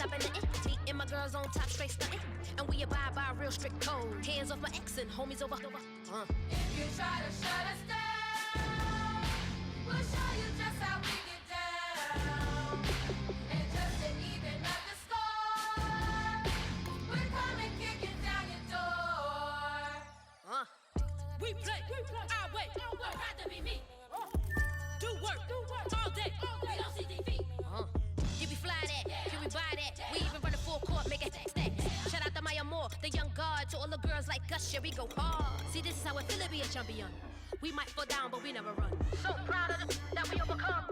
stopping nothing. Me and my girls on top, straight stunting. And we abide by a real strict code. Hands off my ex and homies over. If you try to shut us down, we'll show you just how we get down. And just to even up the score, we're coming kicking down your door. We play, I wait, I'd rather be me. do work all day. We don't see defeat. You be fly that, can we buy that? We even run a full court, make it stack. Shout out to Maya Moore, the young guard. To all the girls like us, yeah, we go hard. See, this is how it feel to be a champion. We might fall down, but we never run. So proud of that we overcome.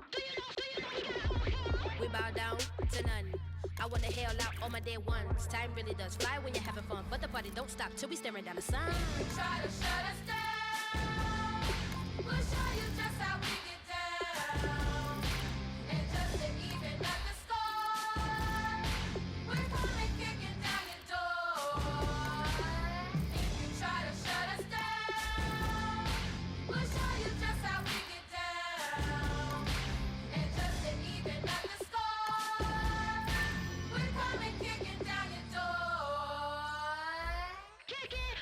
We bow down to none. I wanna hail out all my day ones. Time really does fly when you're having fun, but the party don't stop till we staring down the sun. If you try to shut us down, we'll show you just how we get down. And just to even up the score, we're coming kicking down your door. If you try to shut us down, we'll show you just how we get down. And just to even up the score, we're coming kicking down your door. Kick it!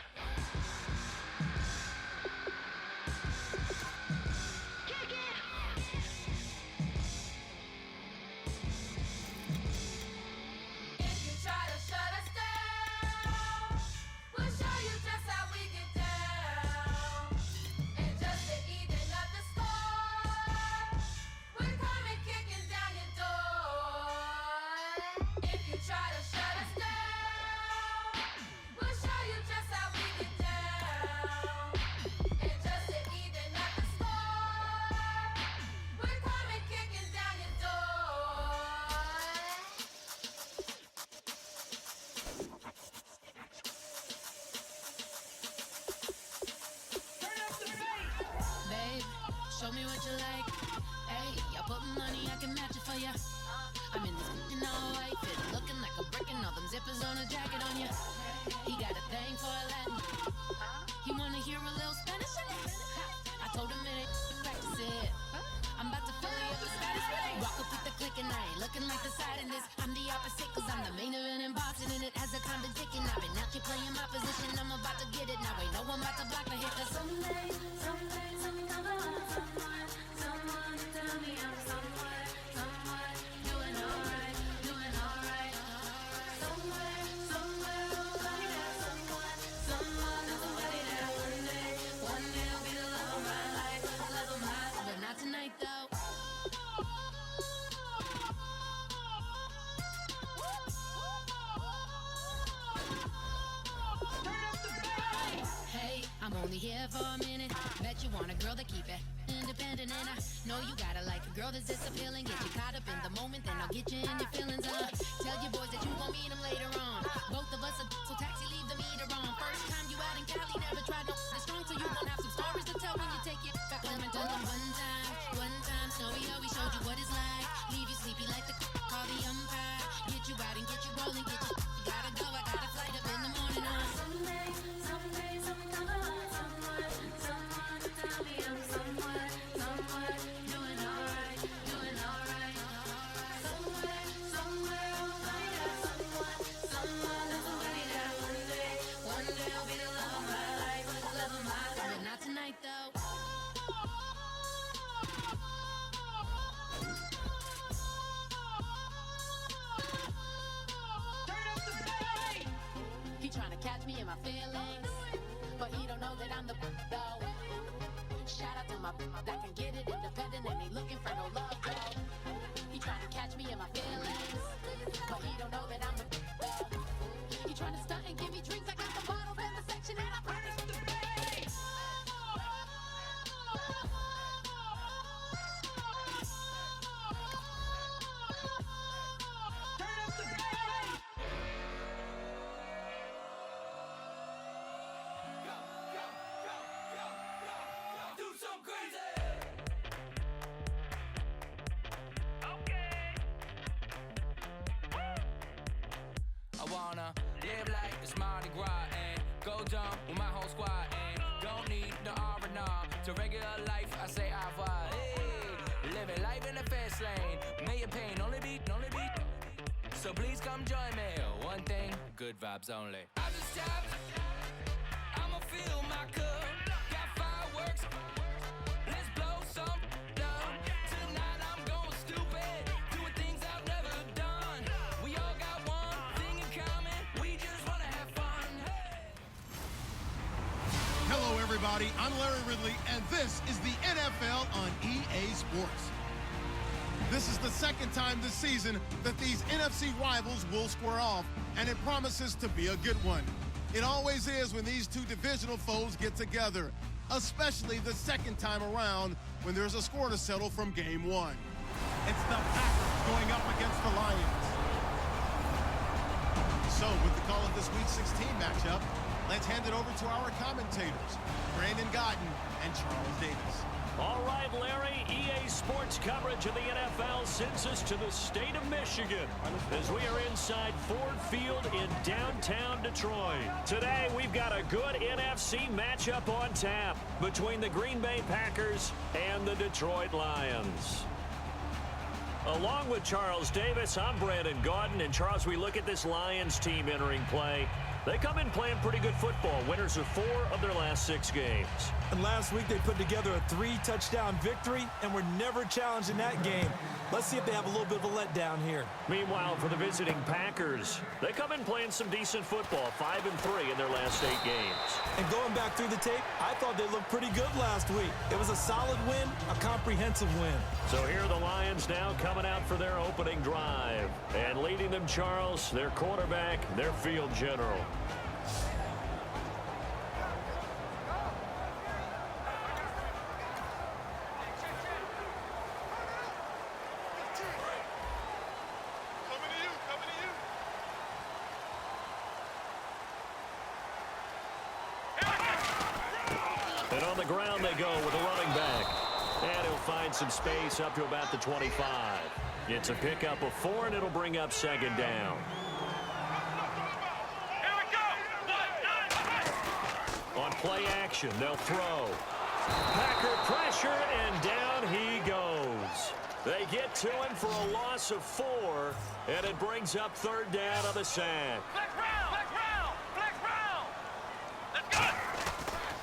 Kick it! If you try to shut us down, we'll show you just how we get down. And just to even up the score, we're coming kicking down your door. If you try to shut us down, we'll show you just how we get down. And just to even up the score, we're coming kicking down your door. Babe, show me what you like. Hey, I put money, I can match it for ya. I'm in this in all white fit, looking like a brick and all them zippers on a jacket on ya. He got a thing for a Latin. He wanna hear a little Spanish in it. I told him it ain't practice it. I'm about to fill you up with status. Rock up with the click and I ain't looking like the side in this. I'm the opposite cause I'm the main event in boxing and it has a contradiction. I've been out here playing my position, I'm about to get it. Now ain't no one about to block the hit cause someday I'm gonna find someone to tell me I'm somewhere doing alright. Somewhere I'll find out someone and somebody that one day will be the love of my life, but not tonight though. Hey, I'm only here for a minute. Bet you want a girl to keep it independent, and I know you gotta like a girl that's disappealing. Get you caught up in the moment, then I'll get you in your feelings. Tell your boys that you gon' meet them later on. Both of us are so taxi, leave the meter on. First time you out in Cali, never tried no strong, so you gon' have some stories to tell when you take it back home and tell them one time, Snowy always showed you what it's like. Leave you sleepy like the call the umpire. Get you out and get you rolling, get you gotta go. I got a flight up in the morning on someday I'm gonna find someone to tell me I'm somewhere doing alright. Somewhere I'll find out someone and somebody that one day will be the love of my life, but not tonight though. He tryna catch me in my feelings, but he don't know that I'm the though. Shout out to my that can get it independent and ain't looking for no love though. He tryna catch me in my feelings, but he don't know that I'm the though. He tryna stunt and give me drinks. I got the bottles in the section and I promise to pay. Live like it's Mardi Gras and go dumb with my whole squad and don't need no R&R. To regular life, I say au revoir. Hey, living life in the fast lane. May your pain only be So please come join me. One thing, good vibes only. I just tapped. I'ma fill my cup. Got fireworks. Let's blow some down. Tonight I'm going stupid. Doing things I've never done. We all got one thing in common. We just wanna have fun. Hey. Hello, everybody. I'm Larry Ridley, and this is the NFL on EA Sports. This is the second time this season that these NFC rivals will square off, and it promises to be a good one. It always is when these two divisional foes get together, especially the second time around when there's a score to settle from game one. It's the Packers going up against the Lions. So with the call of this Week 16 matchup, let's hand it over to our commentators, Brandon Godden and Charles Davis. All right, Larry, EA Sports coverage of the NFL sends us to the state of Michigan as we are inside Ford Field in downtown Detroit. Today, we've got a good NFC matchup on tap between the Green Bay Packers and the Detroit Lions. Along with Charles Davis, I'm Brandon Gaudin. And Charles, we look at this Lions team entering play. They come in playing pretty good football. Winners of 4 of their last 6 games. And last week they put together a 3-touchdown victory and were never challenged in that game. Let's see if they have a little bit of a letdown here. Meanwhile, for the visiting Packers, they come in playing some decent football, 5-3 in their last 8 games. And going back through the tape, I thought they looked pretty good last week. It was a solid win, a comprehensive win. So here are the Lions now coming out for their opening drive. And leading them, Charles, their quarterback, their field general. And on the ground they go with a running back. And he'll find some space up to about the 25. It's a pickup of 4, and it'll bring up second down. Here we go. On play action, they'll throw. Packer pressure, and down he goes. They get to him for a loss of 4, and it brings up third down on the sack. Flex round, flex round, flex round. Let's go.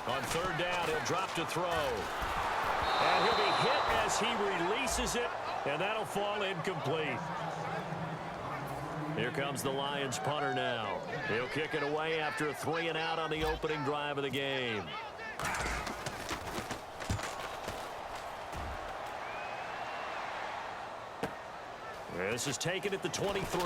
On third down, he'll drop to throw. And he'll be hit as he releases it, and that'll fall incomplete. Here comes the Lions punter now. He'll kick it away after a 3-and-out on the opening drive of the game. This is taken at the 23.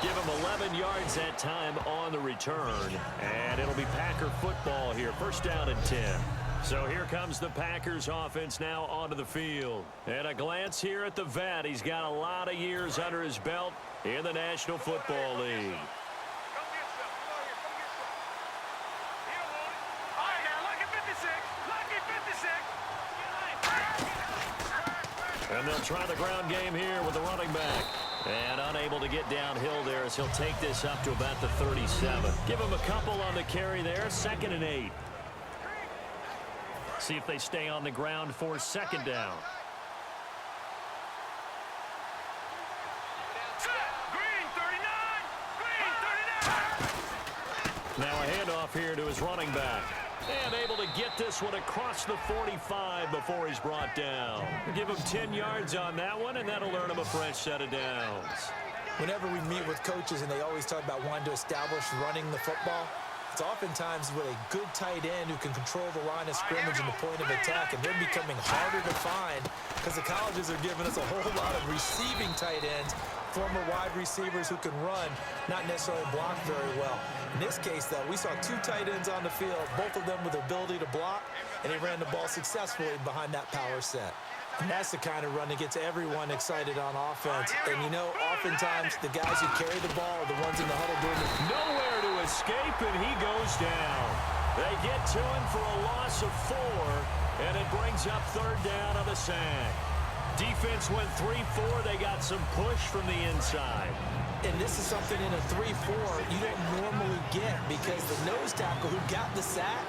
Give him 11 yards that time on the return. And it'll be Packer football here. First down and 10. So here comes the Packers offense now onto the field. And a glance here at the vet. He's got a lot of years under his belt in the National Football League. Come get some. Come on here. Come get some. He don't want it. All right, now, lucky 56. Lucky 56. And they'll try the ground game here with the running back. And unable to get downhill there as he'll take this up to about the 37. Give him a couple on the carry there. 2nd and 8. See if they stay on the ground for second down. Green 39. Green 39. Now a handoff here to his running back. And able to get this one across the 45 before he's brought down. Give him 10 yards on that one, and that'll earn him a fresh set of downs. Whenever we meet with coaches and they always talk about wanting to establish running the football, it's oftentimes with a good tight end who can control the line of scrimmage and the point of attack, and they're becoming harder to find because the colleges are giving us a whole lot of receiving tight ends, former wide receivers who can run, not necessarily block very well. In this case, though, we saw 2 tight ends on the field, both of them with the ability to block, and he ran the ball successfully behind that power set. And that's the kind of run that gets everyone excited on offense. And, you know, oftentimes the guys who carry the ball are the ones in the huddle doing it. Nowhere to escape, and he goes down. They get to him for a loss of 4, and it brings up third down on the sack. Defense went 3-4. They got some push from the inside. And this is something in a 3-4 you don't normally get because the nose tackle who got the sack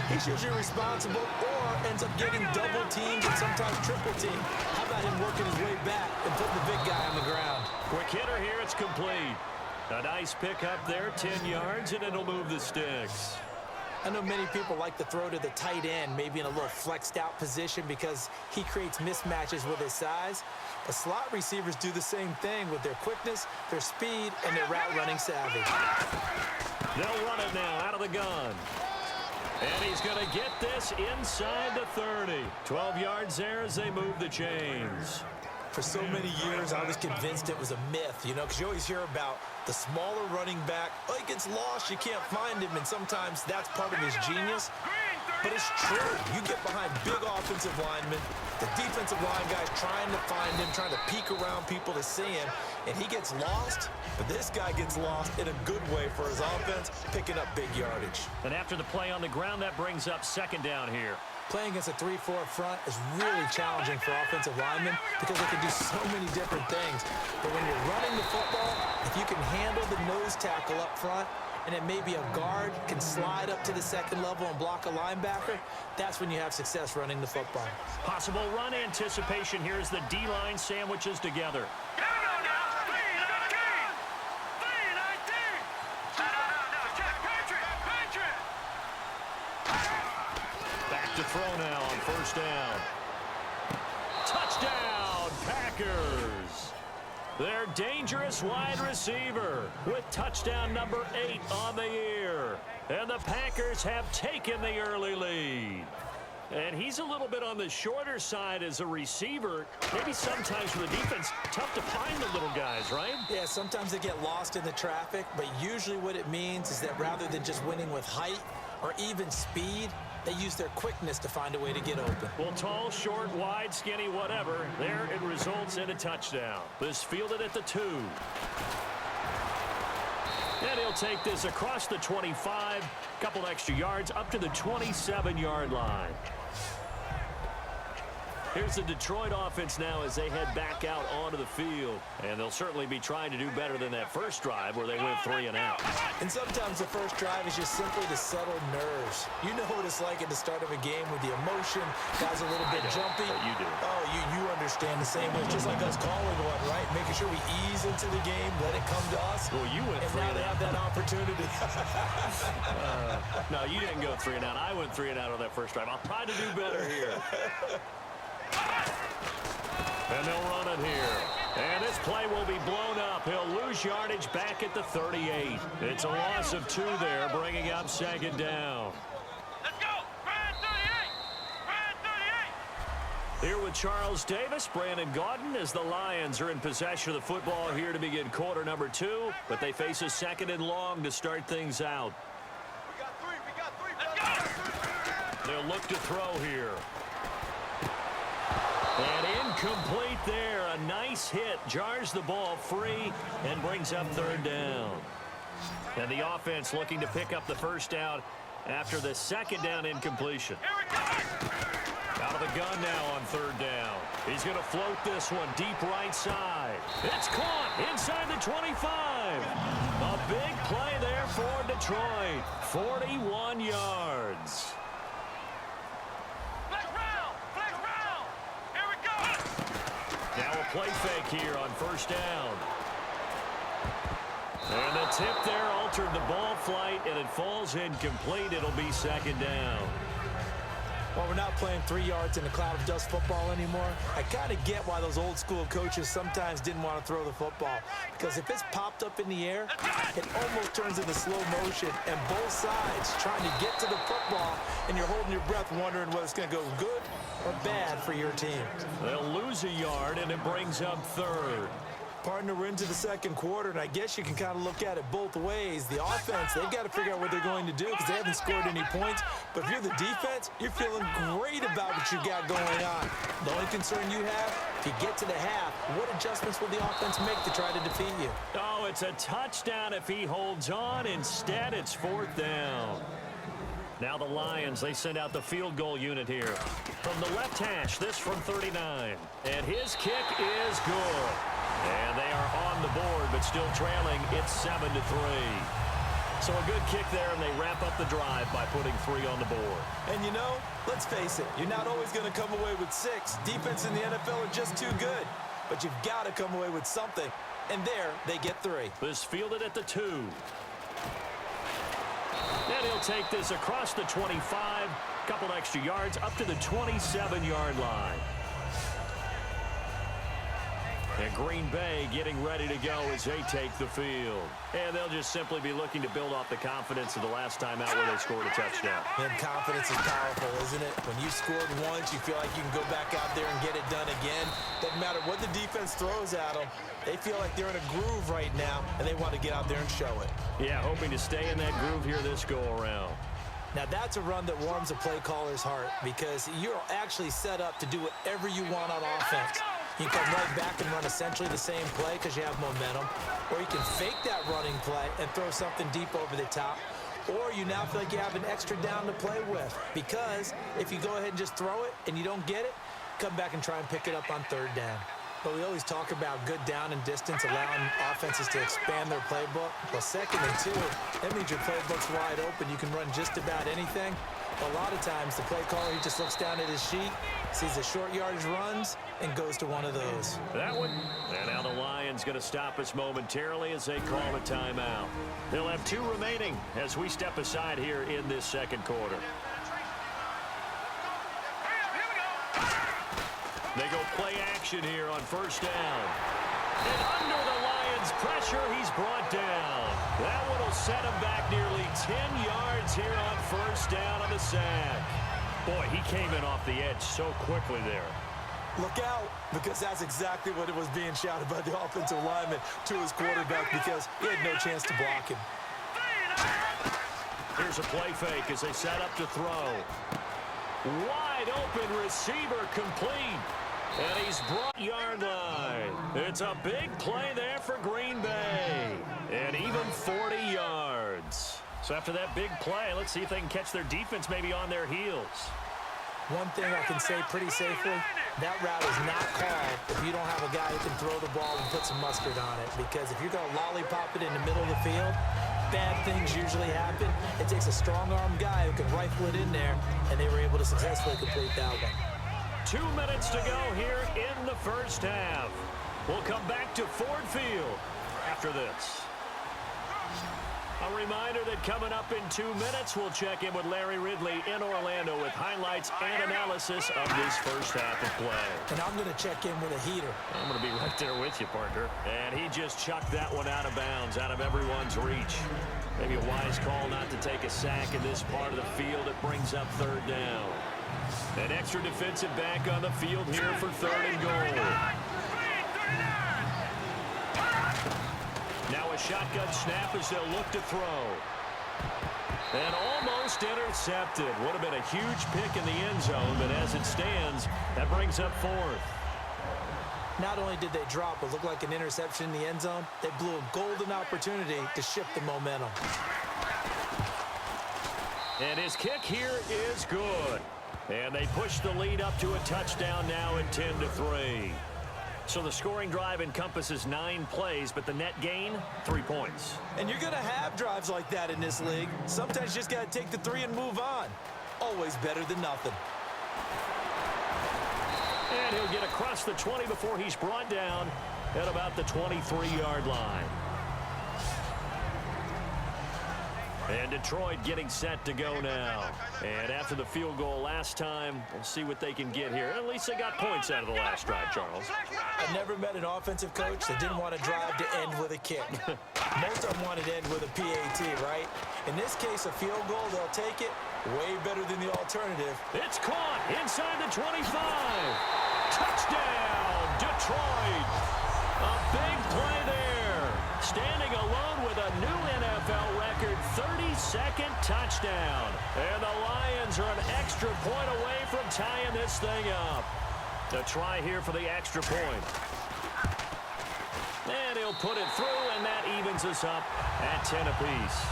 He's usually responsible or ends up getting double teamed and sometimes triple teamed. How about him working his way back and putting the big guy on the ground? Quick hitter here, it's complete. A nice pickup there, 10 yards, and it'll move the sticks. I know many people like to throw to the tight end, maybe in a little flexed out position because he creates mismatches with his size. But slot receivers do the same thing with their quickness, their speed, and their route running savvy. They'll run it now out of the gun. And he's going to get this inside the 30. 12 yards there as they move the chains. For so many years, I was convinced it was a myth, you know, because you always hear about the smaller running back. Oh, he gets lost, you can't find him, and sometimes that's part of his genius. But it's true. You get behind big offensive linemen, the defensive line guy's trying to find him, trying to peek around people to see him, and he gets lost. But this guy gets lost in a good way for his offense, picking up big yardage. And after the play on the ground, that brings up second down here. Playing against a 3-4 front is really challenging for offensive linemen because they can do so many different things. But when you're running the football, if you can handle the nose tackle up front, and then maybe a guard can slide up to the second level and block a linebacker, that's when you have success running the football. Possible run anticipation here as the D-line sandwiches together. Back to throw now on first down. Touchdown, Packers. Their dangerous wide receiver with touchdown number 8 on the year. And the Packers have taken the early lead. And he's a little bit on the shorter side as a receiver. Maybe sometimes for the defense, tough to find the little guys, right? Yeah, sometimes they get lost in the traffic, but usually what it means is that rather than just winning with height or even speed, they use their quickness to find a way to get open. Well, tall, short, wide, skinny, whatever, there it results in a touchdown. This fielded at the 2. And he'll take this across the 25, couple extra yards up to the 27-yard line. Here's the Detroit offense now as they head back out onto the field. And they'll certainly be trying to do better than that first drive where they went 3 and out. And sometimes the first drive is just simply to settle nerves. You know what it's like at the start of a game with the emotion. Guys a little bit jumpy. You do. Oh, you understand the same way. Just like us calling one, right? Making sure we ease into the game, let it come to us. Well, you went and 3 now and they out. have that opportunity. No, you didn't go 3 and out. I went 3 and out on that first drive. I'll try to do better here. And they'll run it here. And this play will be blown up. He'll lose yardage back at the 38. It's a loss of 2 there, bringing up second down. Let's go! Brad 38! Brad 38! Here with Charles Davis, Brandon Gaudin, as the Lions are in possession of the football here to begin quarter number 2. But they face a second and long to start things out. We got three! Let's go! They'll look to throw here. And incomplete there. A nice hit. Jars the ball free and brings up third down. And the offense looking to pick up the first down after the second down incompletion. Out of the gun now on third down. He's going to float this one deep right side. It's caught inside the 25. A big play there for Detroit. 41 yards. Now a play fake here on first down. And the tip there altered the ball flight, and it falls incomplete. It'll be second down. Well, we're not playing 3 yards in a cloud of dust football anymore. I kind of get why those old school coaches sometimes didn't want to throw the football. Because if it's popped up in the air, it almost turns into slow motion. And both sides trying to get to the football, and you're holding your breath wondering whether it's going to go good or bad for your team. They'll lose a yard, and it brings up third. Partner, we're into the second quarter, and I guess you can kind of look at it both ways. The offense, they've got to figure out what they're going to do because they haven't scored any points. But if you're the defense, you're feeling great about what you got going on. The only concern you have, if you get to the half, what adjustments will the offense make to try to defeat you? Oh, it's a touchdown if he holds on. Instead, it's fourth down. Now the Lions, they send out the field goal unit here. From the left hash, this from 39. And his kick is good. And they are on the board, but still trailing. It's 7-3. So a good kick there, and they wrap up the drive by putting 3 on the board. And you know, let's face it, you're not always going to come away with 6. Defense in the NFL are just too good. But you've got to come away with something. And there, they get 3. This fielded at the 2. And he'll take this across the 25. Couple extra yards up to the 27-yard line. And Green Bay getting ready to go as they take the field. And they'll just simply be looking to build off the confidence of the last time out where they scored a touchdown. And confidence is powerful, isn't it? When you scored once, you feel like you can go back out there and get it done again. Doesn't matter what the defense throws at them. They feel like they're in a groove right now, and they want to get out there and show it. Yeah, hoping to stay in that groove here this go-around. Now, that's a run that warms a play caller's heart because you're actually set up to do whatever you want on offense. You can come right back and run essentially the same play because you have momentum, or you can fake that running play and throw something deep over the top, or you now feel like you have an extra down to play with because if you go ahead and just throw it and you don't get it, come back and try and pick it up on 3rd down. But we always talk about good down and distance, allowing offenses to expand their playbook. Well, 2nd and 2, that means your playbook's wide open. You can run just about anything. But a lot of times, the play caller, he just looks down at his sheet, sees the short yardage runs, and goes to one of those. That one. And now the Lions going to stop us momentarily as they call a timeout. They'll have 2 remaining as we step aside here in this 2nd quarter. They go play action here on 1st down. And under the Lions' pressure, he's brought down. That one will set him back nearly 10 yards here on 1st down on the sack. Boy, he came in off the edge so quickly there. Look out, because that's exactly what it was being shouted by the offensive lineman to his quarterback because he had no chance to block him. Here's a play fake as they set up to throw. Wide open receiver complete. And he's brought yard line. It's a big play there for Green Bay. And even 40 yards. So after that big play, let's see if they can catch their defense maybe on their heels. One thing I can say pretty safely, that route is not called if you don't have a guy who can throw the ball and put some mustard on it. Because if you're going to lollipop it in the middle of the field, bad things usually happen. It takes a strong-armed guy who can rifle it in there, and they were able to successfully complete that one. 2 minutes to go here in the 1st half. We'll come back to Ford Field after this. A reminder that coming up in 2 minutes, we'll check in with Larry Ridley in Orlando with highlights and analysis of this 1st half of play. And I'm going to check in with a heater. I'm going to be right there with you, Parker. And he just chucked that one out of bounds, out of everyone's reach. Maybe a wise call not to take a sack in this part of the field. It brings up 3rd down. An extra defensive back on the field here for 3rd and goal. Now a shotgun snap as they'll look to throw. And almost intercepted. Would have been a huge pick in the end zone, but as it stands, that brings up 4th. Not only did they drop what looked like an interception in the end zone, they blew a golden opportunity to shift the momentum. And his kick here is good. And they push the lead up to a touchdown now at 10-3. So the scoring drive encompasses 9 plays, but the net gain, 3 points. And you're going to have drives like that in this league. Sometimes you just got to take the 3 and move on. Always better than nothing. And he'll get across the 20 before he's brought down at about the 23-yard line. And Detroit getting set to go now. And after the field goal last time, we'll see what they can get here. At least they got points out of the last drive, Charles. I never met an offensive coach that didn't want to drive to end with a kick. Most of them wanted to end with a PAT, right? In this case, a field goal, they'll take it. Way better than the alternative. It's caught inside the 25. Touchdown, Detroit. A big play there. Standing alone with a new NFL record 32nd touchdown. And the Lions are an extra point away from tying this thing up. A try here for the extra point. And he'll put it through, and that evens us up at 10 apiece.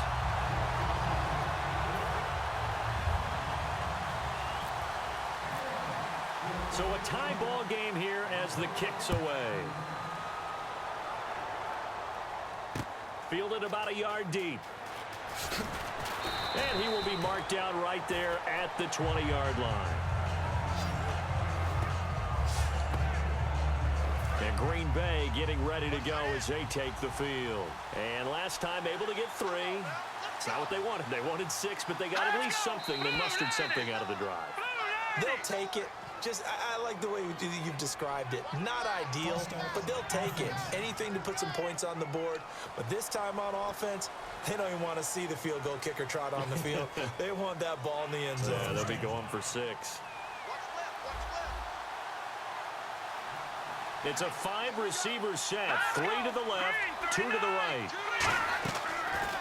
So a tie ball game here as the kick's away. Fielded about a yard deep. And he will be marked down right there at the 20-yard line. And Green Bay getting ready to go as they take the field. And last time able to get 3. It's not what they wanted. They wanted 6, but they got at least something. They mustered something out of the drive. They'll take it. I like the way you've described it. Not ideal, but they'll take it. Anything to put some points on the board. But this time on offense, they don't even want to see the field goal kicker trot on the field. They want that ball in the end zone. Yeah, they'll be going for 6. It's a 5-receiver set. 3 to the left, 2 to the right.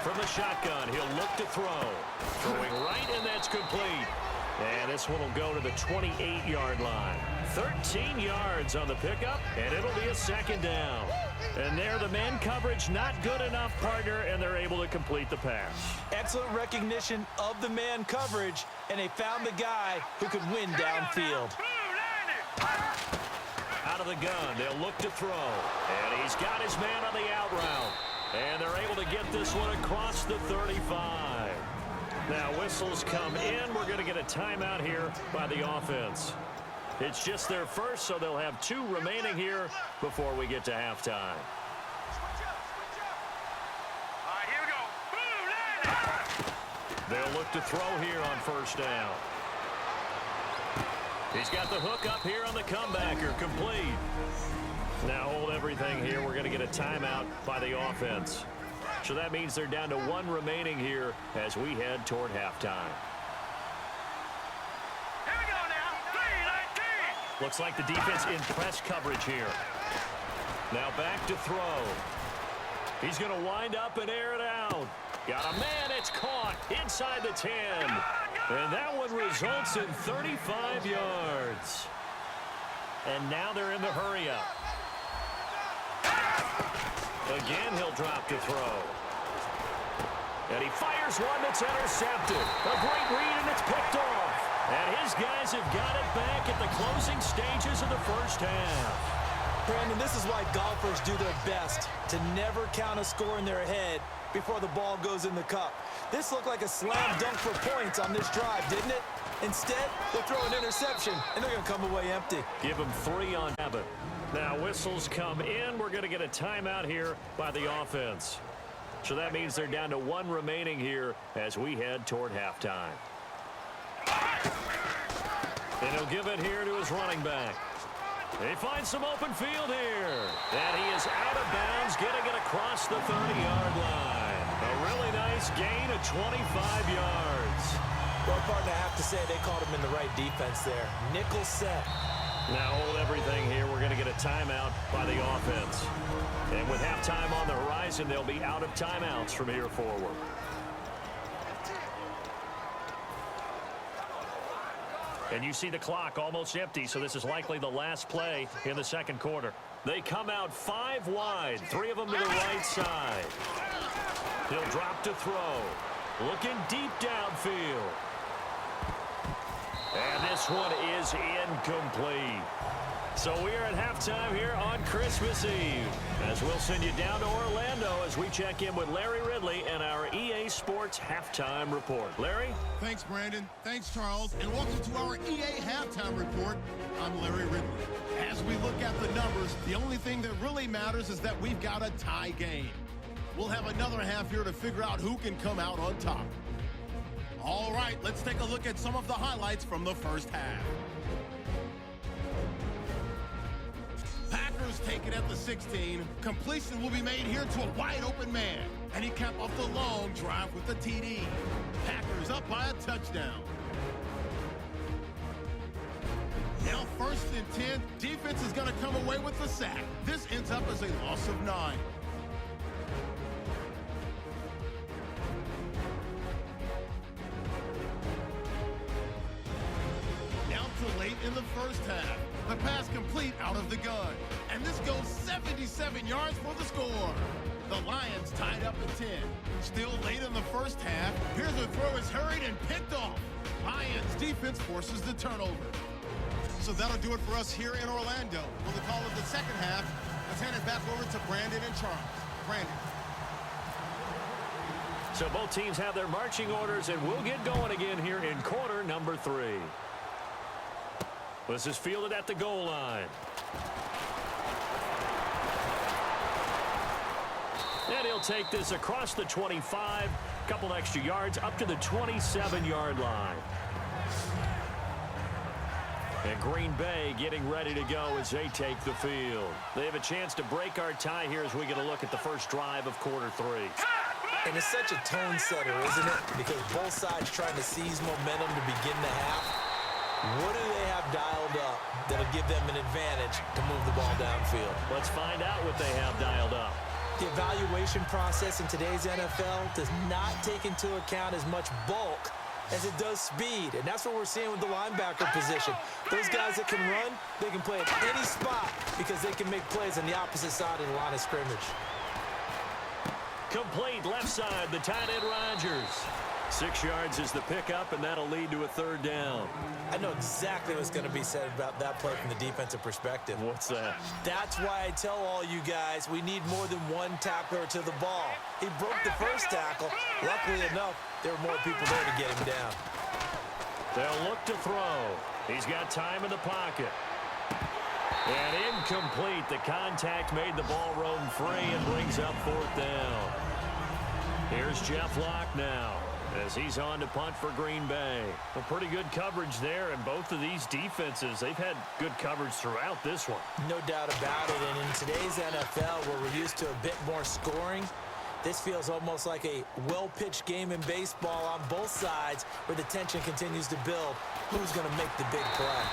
From the shotgun, he'll look to throw. Throwing right, and that's complete. And this one will go to the 28-yard line. 13 yards on the pickup, and it'll be a 2nd down. And there, the man coverage not good enough, partner, and they're able to complete the pass. Excellent recognition of the man coverage, and they found the guy who could win downfield. Out of the gun, they'll look to throw. And he's got his man on the out route. And they're able to get this one across the 35. Now whistles come in. We're going to get a timeout here by the offense. It's just their first, so they'll have 2 remaining here before we get to halftime. All right, here we go. They'll look to throw here on 1st down. He's got the hook up here on the comebacker, complete. Now hold everything here. We're going to get a timeout by the offense. So that means they're down to 1 remaining here as we head toward halftime. Here we go now. 3-19. Looks like the defense in press coverage here. Now back to throw. He's going to wind up and air it out. Got a man. It's caught inside the 10. And that one results in 35 yards. And now they're in the hurry up. Again, he'll drop to throw. And he fires one that's intercepted. A great read, and it's picked off. And his guys have got it back at the closing stages of the 1st half. Brandon, this is why golfers do their best to never count a score in their head before the ball goes in the cup. This looked like a slam dunk for points on this drive, didn't it? Instead, they throw an interception, and they're going to come away empty. Give them 3 on habit. Now whistles come in. We're going to get a timeout here by the offense. So that means they're down to 1 remaining here as we head toward halftime. And he'll give it here to his running back. He finds some open field here. And he is out of bounds, getting it across the 30-yard line. A really nice gain of 25 yards. Well, partner, I have to say they called him in the right defense there. Nickel set. Now hold everything here. We're going to get a timeout by the offense. And with halftime on the horizon, they'll be out of timeouts from here forward. And you see the clock almost empty, so this is likely the last play in the 2nd quarter. They come out 5 wide, 3 of them to the right side. He'll drop to throw. Looking deep downfield. And this one is incomplete. So we are at halftime here on Christmas Eve, as we'll send you down to Orlando as we check in with Larry Ridley and our EA Sports Halftime Report. Larry? Thanks, Brandon. Thanks, Charles. And welcome to our EA Halftime Report. I'm Larry Ridley. As we look at the numbers, the only thing that really matters is that we've got a tie game. We'll have another half here to figure out who can come out on top. All right, let's take a look at some of the highlights from the 1st half. Packers take it at the 16. Completion will be made here to a wide-open man. And he capped off the long drive with the TD. Packers up by a touchdown. Now 1st and 10. Defense is going to come away with the sack. This ends up as a loss of 9. Late in the 1st half. The pass complete out of the gun. And this goes 77 yards for the score. The Lions tied up at 10. Still late in the 1st half. Here's a throw is hurried and picked off. Lions defense forces the turnover. So that'll do it for us here in Orlando. For the call of the 2nd half, let's hand it back over to Brandon and Charles. Brandon. So both teams have their marching orders, and we'll get going again here in quarter number 3. This is fielded at the goal line. And he'll take this across the 25, couple extra yards up to the 27-yard line. And Green Bay getting ready to go as they take the field. They have a chance to break our tie here as we get a look at the first drive of quarter 3. And it's such a tone setter, isn't it? Because both sides trying to seize momentum to begin the half. What do they have dialed up that'll give them an advantage to move the ball downfield? Let's find out what they have dialed up. The evaluation process in today's NFL does not take into account as much bulk as it does speed, and that's what we're seeing with the linebacker position. Those guys that can run, they can play at any spot because they can make plays on the opposite side of the line of scrimmage. Complete left side, the tight end Rodgers. 6 yards is the pickup, and that'll lead to a third down. I know exactly what's going to be said about that play from the defensive perspective. What's that? That's why I tell all you guys we need more than one tackler to the ball. He broke the first tackle. Luckily enough, there were more people there to get him down. They'll look to throw. He's got time in the pocket. And incomplete. The contact made the ball roam free and brings up fourth down. Here's Jeff Locke now as he's on to punt for Green Bay. A pretty good coverage there, and both of these defenses, they've had good coverage throughout this one. No doubt about it, and in today's NFL, where we're used to a bit more scoring, this feels almost like a well-pitched game in baseball on both sides where the tension continues to build. Who's going to make the big play?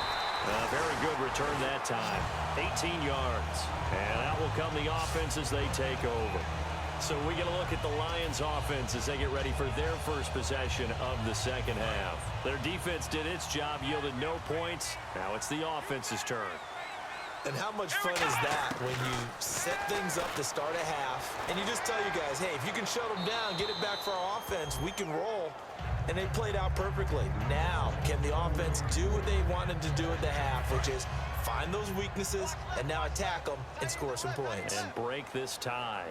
A very good return that time. 18 yards. And that will come the offense as they take over. So we get a look at the Lions offense as they get ready for their first possession of the second half. Their defense did its job, yielded no points. Now it's the offense's turn. And how much fun is that when you set things up to start a half and you just tell you guys, hey, if you can shut them down, get it back for our offense, we can roll. And they played out perfectly. Now, can the offense do what they wanted to do at the half, which is find those weaknesses and now attack them and score some points. And break this tie.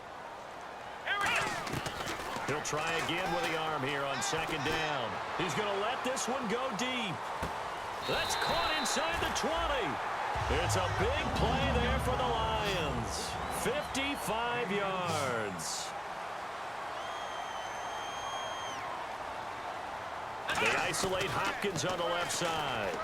He'll try again with the arm here on second down. He's going to let this one go deep. That's caught inside the 20. It's a big play there for the Lions. 55 yards. They isolate Hopkins on the left side.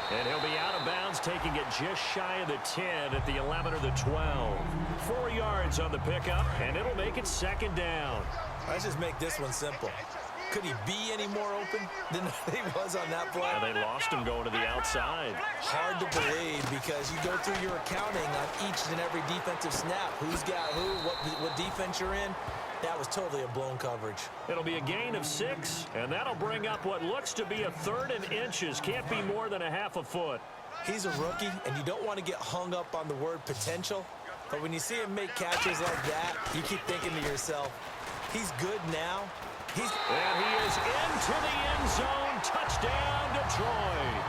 And he'll be out of bounds, taking it just shy of the 10 at the 11 or the 12. 4 yards on the pickup, and it'll make it second down. Let's just make this one simple. Could he be any more open than he was on that play? And they lost him going to the outside. Hard to believe because you go through your accounting on each and every defensive snap. Who's got who, what defense you're in. That was totally a blown coverage. It'll be a gain of 6, and that'll bring up what looks to be a third and inches. Can't be more than a half a foot. He's a rookie, and you don't want to get hung up on the word potential. But when you see him make catches like that, you keep thinking to yourself, he's good now. And he is into the end zone. Touchdown, Detroit.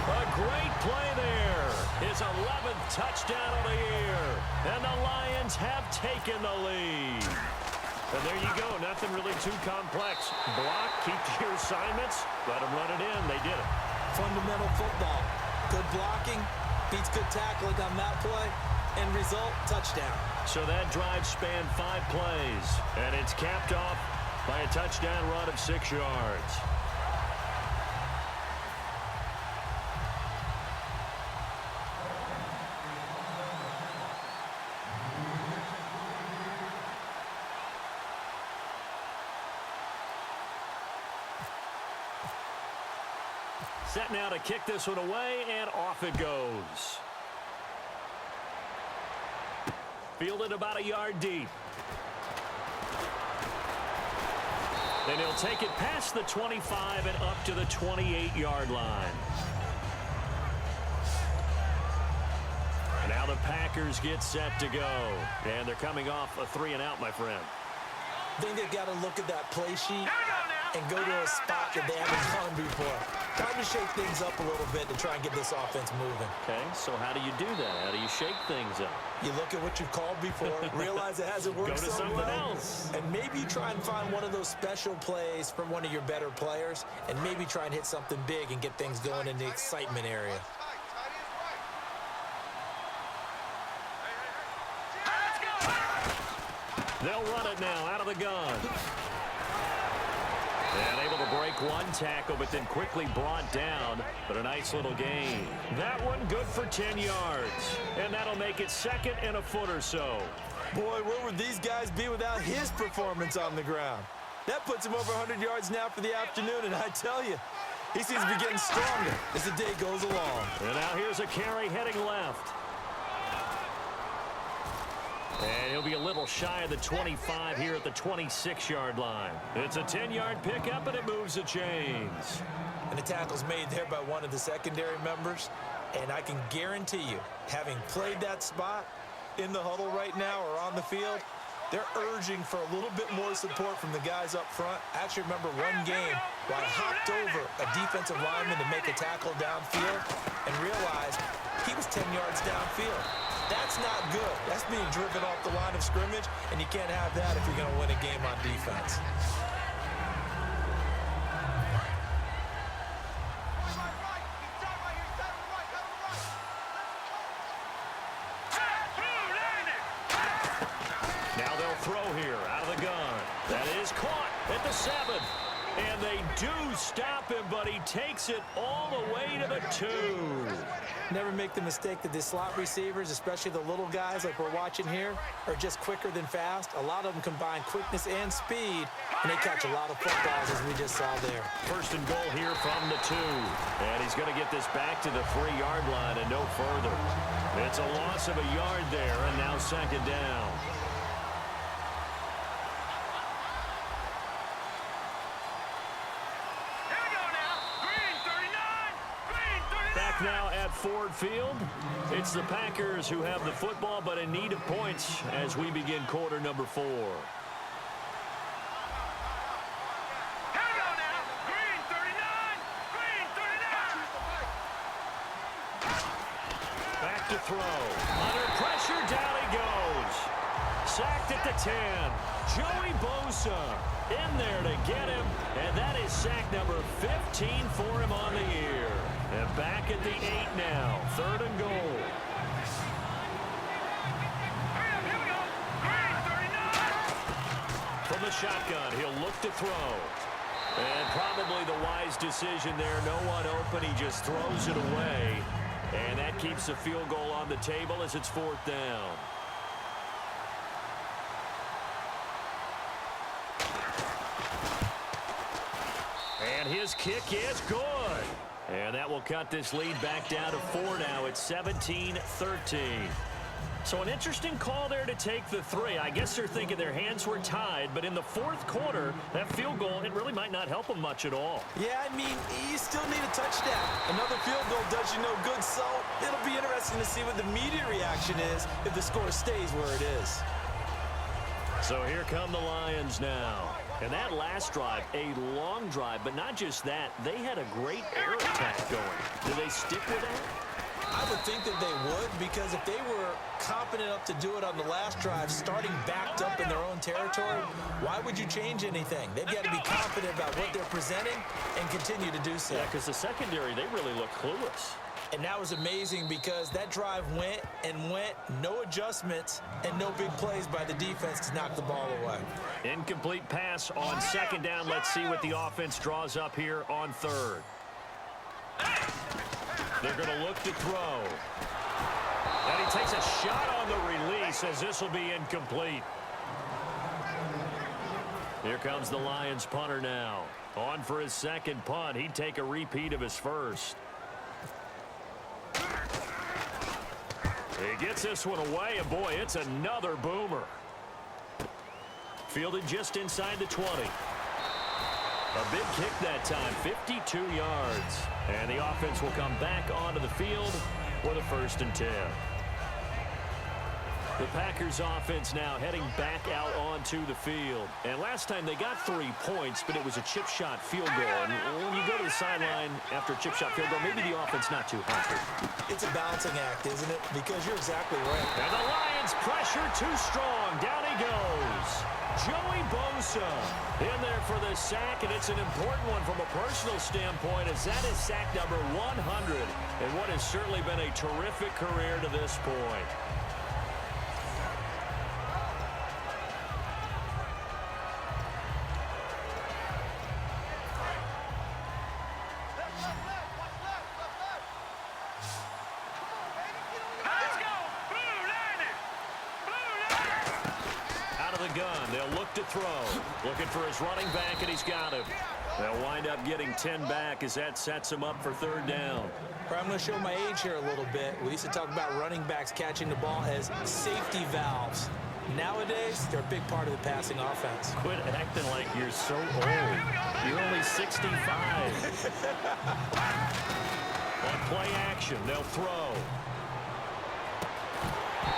A great play there. His 11th touchdown of the year. And the Lions have taken the lead. And there you go. Nothing really too complex. Block, keep to your assignments. Let them run it in. They did it. Fundamental football. Good blocking. Beats good tackling on that play. End result, touchdown. So that drive spanned 5 plays. And it's capped off by a touchdown run of 6 yards. Set now to kick this one away, and off it goes. Fielded about a yard deep. Then he'll take it past the 25 and up to the 28-yard line. Now the Packers get set to go. And they're coming off a 3-and-out, my friend. I think they've got to look at that play sheet and go to a spot that they haven't gone before. Time to shake things up a little bit to try and get this offense moving. Okay, so how do you do that? How do you shake things up? You look at what you've called before, realize it hasn't worked Go to so something well, else. and maybe you try and find one of those special plays from one of your better players, and maybe try and hit something big and get things going in the excitement area. They'll run it now out of the gun. And able to break one tackle, but then quickly brought down. But a nice little gain. That one good for 10 yards. And that'll make it second and a foot or so. Boy, where would these guys be without his performance on the ground? That puts him over 100 yards now for the afternoon, and I tell you, he seems to be getting stronger as the day goes along. And now here's a carry heading left. And he'll be a little shy of the 25 here at the 26-yard line. It's a 10-yard pickup, and it moves the chains. And the tackle's made there by one of the secondary members. And I can guarantee you, having played that spot in the huddle right now or on the field, they're urging for a little bit more support from the guys up front. I actually remember one game where I hopped over a defensive lineman to make a tackle downfield and realized he was 10 yards downfield. That's not good. That's being driven off the line of scrimmage, and you can't have that if you're going to win a game on defense. Now they'll throw here out of the gun. That is caught at the 7. And they do stop him, but he takes it all the way to the 2. Never make the mistake that the slot receivers, especially the little guys like we're watching here, are just quicker than fast. A lot of them combine quickness and speed, and they catch a lot of footballs, as we just saw there. First and goal here from the 2. And he's going to get this back to the 3-yard line and no further. It's a loss of a yard there, and now second down. Now at Ford Field, it's the Packers who have the football, but in need of points as we begin quarter number 4. Back to throw. Under pressure, down he goes. Sacked at the 10. Joey Bosa in there to get him, and that is sack number 15 for him on the year. And back at the 8 now, third and goal. From the shotgun, he'll look to throw. And probably the wise decision there. No one open, he just throws it away. And that keeps the field goal on the table as it's 4th down. And his kick is good. And that will cut this lead back down to 4 now. It's 17-13. So an interesting call there to take the 3. I guess they're thinking their hands were tied, but in the 4th quarter, that field goal, it really might not help them much at all. Yeah, I mean, you still need a touchdown. Another field goal does you no good, so it'll be interesting to see what the media reaction is if the score stays where it is. So here come the Lions now. And that last drive, a long drive, but not just that. They had a great air attack going. Do they stick with that? I would think that they would, because if they were confident enough to do it on the last drive, starting backed up in their own territory, why would you change anything? They've got to be confident about what they're presenting and continue to do so. Yeah, because the secondary, they really look clueless. And that was amazing because that drive went and went, no adjustments, and no big plays by the defense to knock the ball away. Incomplete pass on second down. Let's see what the offense draws up here on 3rd. They're going to look to throw. And he takes a shot on the release as this will be incomplete. Here comes the Lions punter now. On for his second punt. He'd take a repeat of his first. He gets this one away, and boy, it's another boomer. Fielded just inside the 20. A big kick that time, 52 yards. And the offense will come back onto the field with a 1st and 10. The Packers offense now heading back out onto the field. And last time they got 3 points, but it was a chip shot field goal. And when you go to the sideline after a chip shot field goal, maybe the offense not too happy. It's a balancing act, isn't it? Because you're exactly right. And the Lions pressure too strong. Down he goes. Joey Bosa in there for the sack, and it's an important one from a personal standpoint, as that is sack number 100 in what has certainly been a terrific career to this point. To throw. Looking for his running back, and he's got him. They'll wind up getting 10 back as that sets him up for 3rd down. I'm going to show my age here a little bit. We used to talk about running backs catching the ball as safety valves. Nowadays, they're a big part of the passing offense. Quit acting like you're so old. You're only 65. On play action, they'll throw.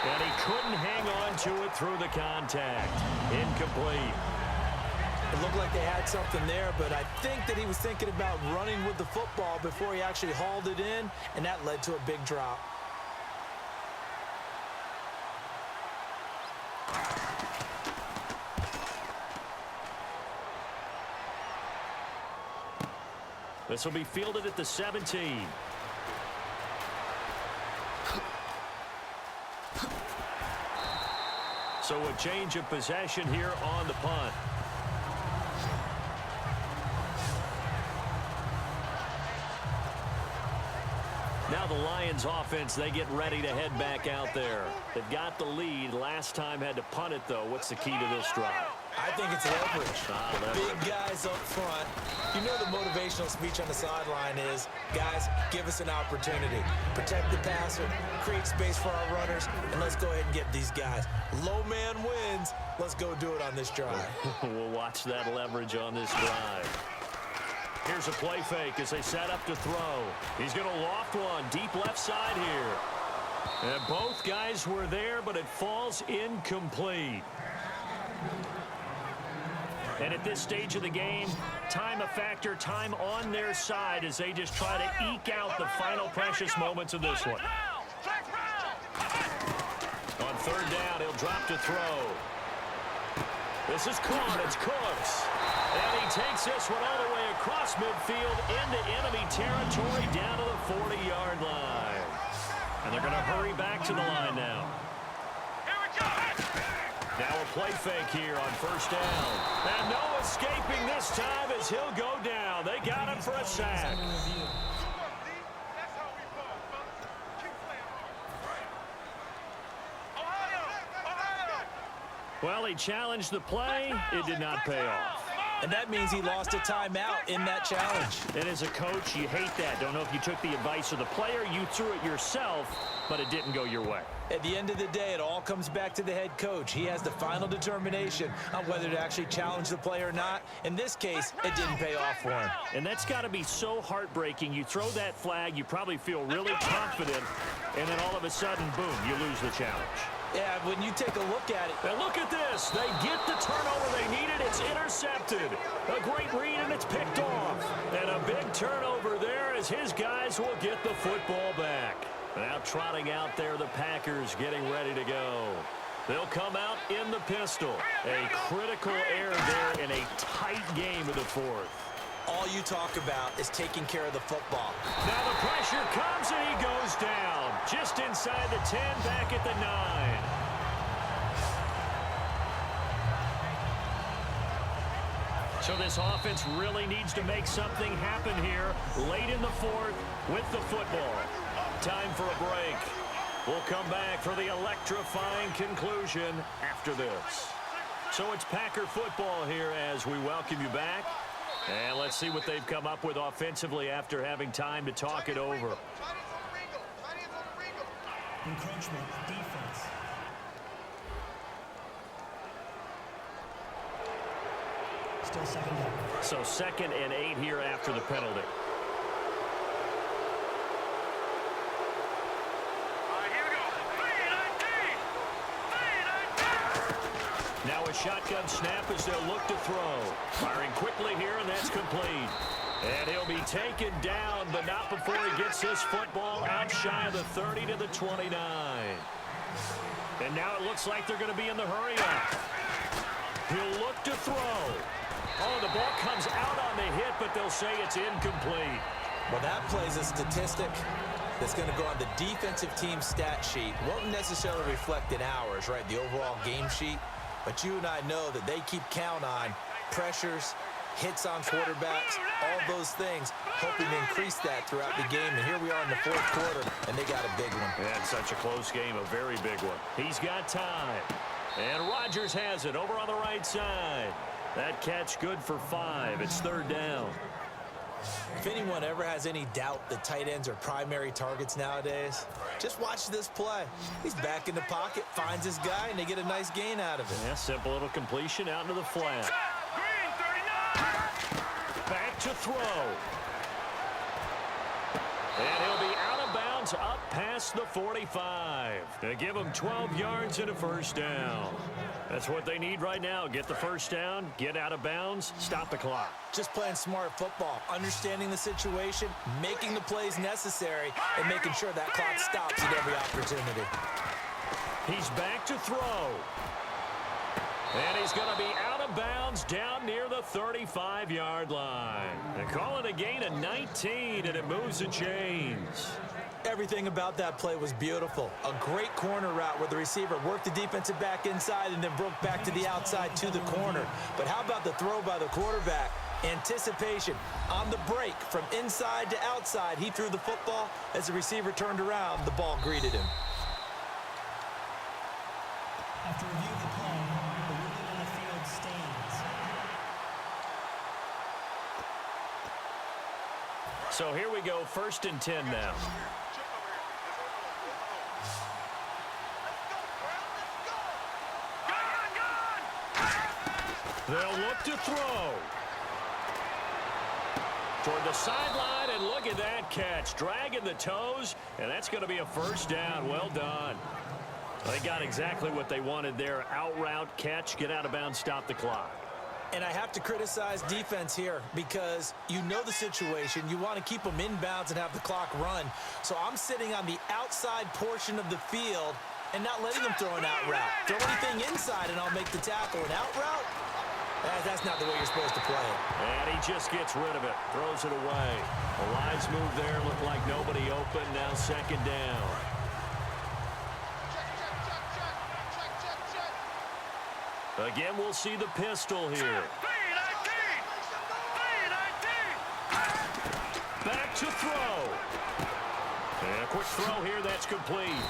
And he couldn't hang on to it through the contact. Incomplete. It looked like they had something there, but I think that he was thinking about running with the football before he actually hauled it in, and that led to a big drop. This will be fielded at the 17. So a change of possession here on the punt. Now the Lions offense, they get ready to head back out there. They've got the lead. Last time had to punt it, though. What's the key to this drive? I think it's leverage. Big guys up front. You know the motivational speech on the sideline is, guys, give us an opportunity. Protect the passer, create space for our runners, and let's go ahead and get these guys. Low man wins. Let's go do it on this drive. We'll watch that leverage on this drive. Here's a play fake as they set up to throw. He's going to loft one deep left side here. And both guys were there, but it falls incomplete. And at this stage of the game, time a factor, time on their side as they just try to eke out the final precious moments of this one. On 3rd down, he'll drop to throw. This is caught. It's Cooks. And he takes this one all the way across midfield into enemy territory down to the 40-yard line. And they're going to hurry back to the line now. Now a play fake here on 1st down. And no escaping this time as he'll go down. They got him for a sack. Well, he challenged the play. It did not pay off. And that means he lost a timeout in that challenge. And as a coach, you hate that. Don't know if you took the advice of the player. You threw it yourself, but it didn't go your way. At the end of the day, it all comes back to the head coach. He has the final determination on whether to actually challenge the play or not. In this case, it didn't pay off for him. And that's got to be so heartbreaking. You throw that flag, you probably feel really confident, and then all of a sudden, boom, you lose the challenge. Yeah, when you take a look at it. And look at this. They get the turnover they needed. It's intercepted. A great read, and it's picked off. And a big turnover there as his guys will get the football back. Now trotting out there, the Packers getting ready to go. They'll come out in the pistol. A critical error there in a tight game of the 4th. All you talk about is taking care of the football. Now the pressure comes and he goes down. Just inside the 10, back at the 9. So this offense really needs to make something happen here late in the 4th with the football. Time for a break. We'll come back for the electrifying conclusion after this. So it's Packer football here as we welcome you back. And let's see what they've come up with offensively after having time to talk it over. Encroachment, defense. Still 2nd down. So 2nd and 8 here after the penalty. All right, here we go. 3, 19. shotgun snap as they'll look to throw. Firing quickly here, and that's complete. And he'll be taken down, but not before he gets this football out shy of the 30 to the 29. And now it looks like they're going to be in the hurry-up. He'll look to throw. Oh, the ball comes out on the hit, but they'll say it's incomplete. Well, that plays a statistic that's going to go on the defensive team stat sheet. Won't necessarily reflect in ours, right, the overall game sheet. But you and I know that they keep count on pressures, hits on quarterbacks, all those things, hoping to increase that throughout the game. And here we are in the fourth quarter, and they got a big one. And such a close game, a very big one. He's got time. And Rodgers has it over on the right side. That catch good for 5. It's third down. If anyone ever has any doubt that tight ends are primary targets nowadays, just watch this play. He's back in the pocket, finds his guy, and they get a nice gain out of it. Yeah, simple little completion out into the flat. Green 39. Back to throw. And he'll be out of bounds up past the 45. They give him 12 yards and a first down. That's what they need right now. Get the first down, get out of bounds, stop the clock. Just playing smart football, understanding the situation, making the plays necessary, and making sure that clock stops at every opportunity. He's back to throw. And he's going to be out of bounds down near the 35-yard line. They call it a gain of 19, and it moves the chains. Everything about that play was beautiful. A great corner route where the receiver worked the defensive back inside and then broke back to the outside to the corner. But how about the throw by the quarterback? Anticipation on the break from inside to outside. He threw the football. As the receiver turned around, the ball greeted him. After review of the play, the ruling on the field stands. So here we go, 1st and 10 now. They'll look to throw. Toward the sideline, and look at that catch. Dragging the toes, and that's going to be a first down. Well done. They got exactly what they wanted there. Out route, catch, get out of bounds, stop the clock. And I have to criticize defense here because you know the situation. You want to keep them inbounds and have the clock run. So I'm sitting on the outside portion of the field and not letting them throw an out route. Throw anything inside and I'll make the tackle. An out route? That's not the way you're supposed to play it. And he just gets rid of it, throws it away. The lines move there, look like nobody open. Now 2nd down. Again, we'll see the pistol here. Back to throw. And a quick throw here, that's complete.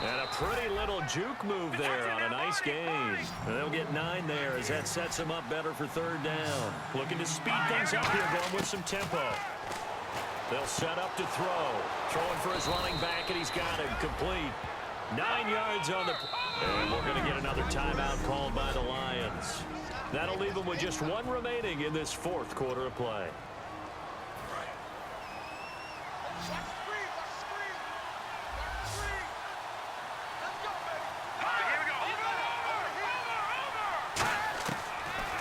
And a pretty little juke move there on a nice game. And they'll get 9 there as that sets them up better for 3rd down. Looking to speed things up here, going with some tempo. They'll set up to throw. Throwing for his running back, and he's got him complete. 9 yards on the... And we're going to get another timeout called by the Lions. That'll leave them with just 1 remaining in this 4th quarter of play.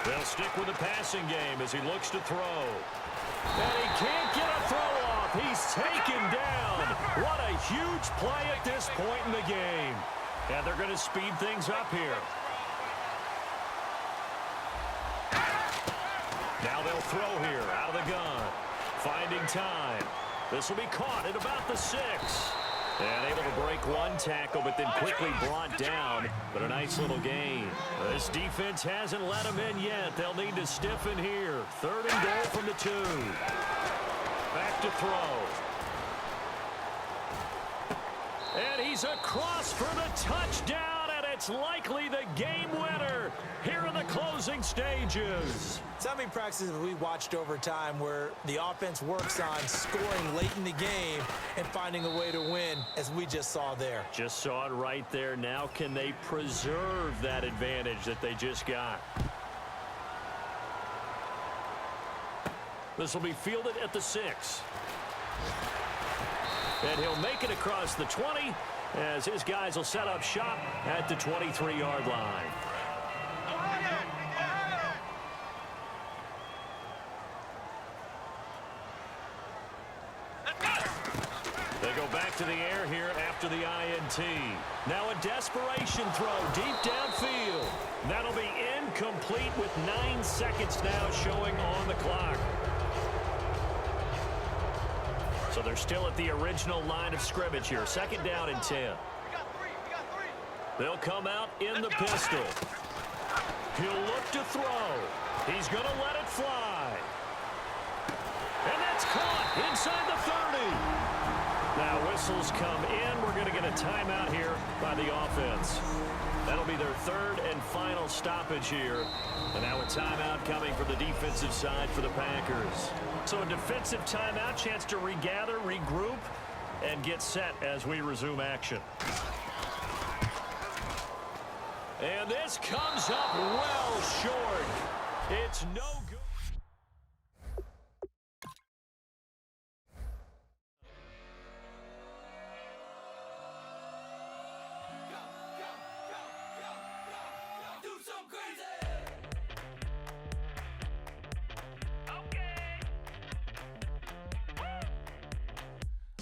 They'll stick with the passing game as he looks to throw. And he can't get a throw off. He's taken down. What a huge play at this point in the game. And they're going to speed things up here. Now they'll throw here out of the gun. Finding time. This will be caught at about the 6. And able to break 1 tackle, but then quickly brought down. But a nice little gain. This defense hasn't let them in yet. They'll need to stiffen here. 3rd and goal from the 2. Back to throw. And he's across for the touchdown, and it's likely the game winner here in the closing stages. So how many practices have we watched over time where the offense works on scoring late in the game and finding a way to win, as we just saw there? Just saw it right there. Now can they preserve that advantage that they just got? This will be fielded at the 6. And he'll make it across the 20 as his guys will set up shop at the 23-yard line. after the INT. Now a desperation throw deep downfield. That'll be incomplete with 9 seconds now showing on the clock. So they're still at the original line of scrimmage here. 2nd down and 10. We got three. They'll come out in the pistol. He'll look to throw. He's going to let it fly. And that's caught inside the 30. Now whistles come in. We're going to get a timeout here by the offense. That'll be their 3rd and final stoppage here. And now a timeout coming from the defensive side for the Packers. So a defensive timeout, chance to regather, regroup, and get set as we resume action. And this comes up well short. It's no good.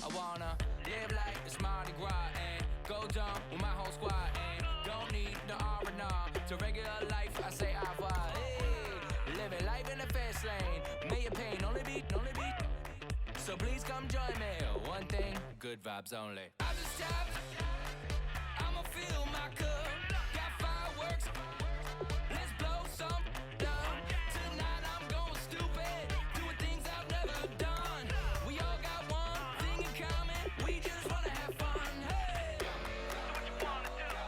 I wanna live like it's Mardi Gras and go dumb with my whole squad and don't need no R&R to regular life. I say au revoir. Hey, living life in the fast lane. May your pain only be. So please come join me. One thing, good vibes only. I just tapped. I'ma fill my cup. Got fireworks. Let's blow some down. Tonight I'm going stupid. Doing things I've never done. We all got one thing in common. We just wanna have fun. Hey. Do what you wanna do.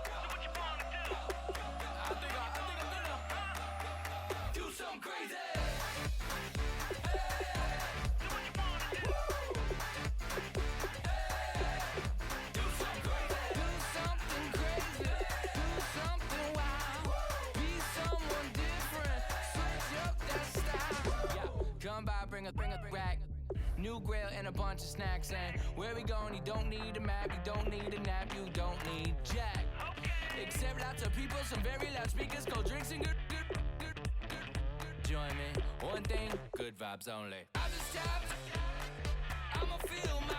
Do what you wanna do. I think I'm gonna do something crazy. Come by, bring a rack. New grill and a bunch of snacks. And where we going, you don't need a map. You don't need a nap. You don't need jack. Except lots of people, some very loud speakers. Cold drinks and good. Join me. One thing, good vibes only. I just tapped. I'ma feel my